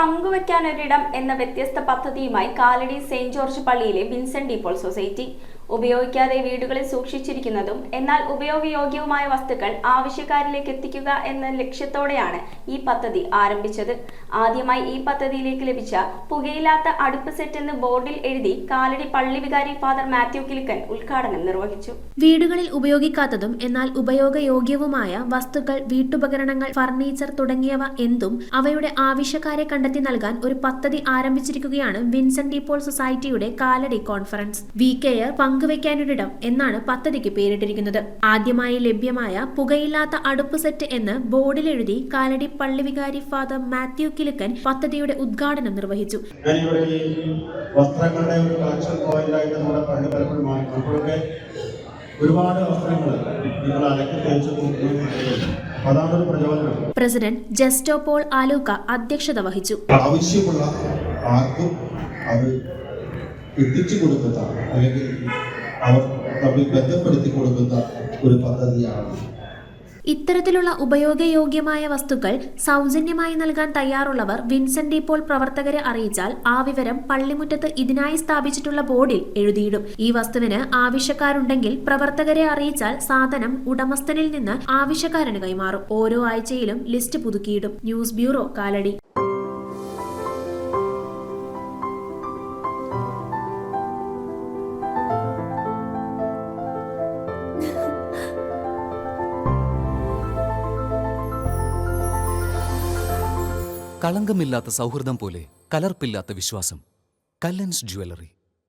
പങ്കുവയ്ക്കാനൊരിടം എന്ന വ്യത്യസ്ത പദ്ധതിയുമായി കാലടി സെന്റ് ജോർജ് പള്ളിയിലെ വിൻസെന്റ് ഡി പോൾ സൊസൈറ്റി ഉപയോഗിക്കാതെ വീടുകളിൽ സൂക്ഷിച്ചിരിക്കുന്നതും എന്നാൽ ഉപയോഗയോഗ്യവുമായ വസ്തുക്കൾ ആവശ്യക്കാരിലേക്ക് എത്തിക്കുക എന്ന ലക്ഷ്യത്തോടെയാണ് ഈ പദ്ധതി ആരംഭിച്ചത്. ആദ്യമായി ഈ പദ്ധതിയിലേക്ക് ലഭിച്ച പുകയില്ലാത്ത അടുപ്പ് സെറ്റ് എന്ന് ബോർഡിൽ എഴുതി കാലടി പള്ളി വികാരി ഫാദർ മാത്യു കിലുക്കൻ ഉദ്ഘാടനം നിർവഹിച്ചു. വീടുകളിൽ ഉപയോഗിക്കാത്തതും എന്നാൽ ഉപയോഗയോഗ്യവുമായ വസ്തുക്കൾ, വീട്ടുപകരണങ്ങൾ, ഫർണിച്ചർ തുടങ്ങിയവ എന്തും അവയുടെ ആവശ്യക്കാരെ കണ്ടെത്തി നൽകാൻ ഒരു പദ്ധതി ആരംഭിച്ചിരിക്കുകയാണ് വിൻസെന്റ് ഡി പോൾ സൊസൈറ്റിയുടെ കാലടി കോൺഫറൻസ്. VKR പങ്കുവയ്ക്കാനൊരിടം എന്നാണ് പദ്ധതിക്ക് പേരിട്ടിരിക്കുന്നത്. ആദ്യമായി ലഭ്യമായ പുകയില്ലാത്ത അടുപ്പ് സെറ്റ് എന്ന് ബോർഡിൽ എഴുതി കാലടി പള്ളി വികാരി ഫാദർ മാത്യു കിലുക്കൻ പദ്ധതിയുടെ ഉദ്ഘാടനം നിർവഹിച്ചു. പ്രസിഡന്റ് ജസ്റ്റോ പോൾ ആലൂക്ക അധ്യക്ഷത വഹിച്ചു. ആവശ്യമുള്ള ആർക്കും അത് എത്തിച്ചു കൊടുക്കുന്ന അല്ലെങ്കിൽ അവർ തമ്മിൽ ബന്ധപ്പെടുത്തി കൊടുക്കുന്ന ഒരു പദ്ധതിയാണ്. ഇത്തരത്തിലുള്ള ഉപയോഗയോഗ്യമായ വസ്തുക്കൾ സൗജന്യമായി നൽകാൻ തയ്യാറുള്ളവർ വിൻസെന്റ് ഡി പോൾ പ്രവർത്തകരെ അറിയിച്ചാൽ ആ വിവരം പള്ളിമുറ്റത്ത് ഇതിനായി സ്ഥാപിച്ചിട്ടുള്ള ബോർഡിൽ എഴുതിയിടും. ഈ വസ്തുവിന് ആവശ്യക്കാരുണ്ടെങ്കിൽ പ്രവർത്തകരെ അറിയിച്ചാൽ സാധനം ഉടമസ്ഥനിൽ നിന്ന് ആവശ്യക്കാരന് കൈമാറും. ഓരോ ആഴ്ചയിലും ലിസ്റ്റ് പുതുക്കിയിടും. News bureau, Kalady. കളങ്കമില്ലാത്ത സൗഹൃദം പോലെ കലർപ്പില്ലാത്ത വിശ്വാസം. കല്ലൻസ് ജ്വല്ലറി.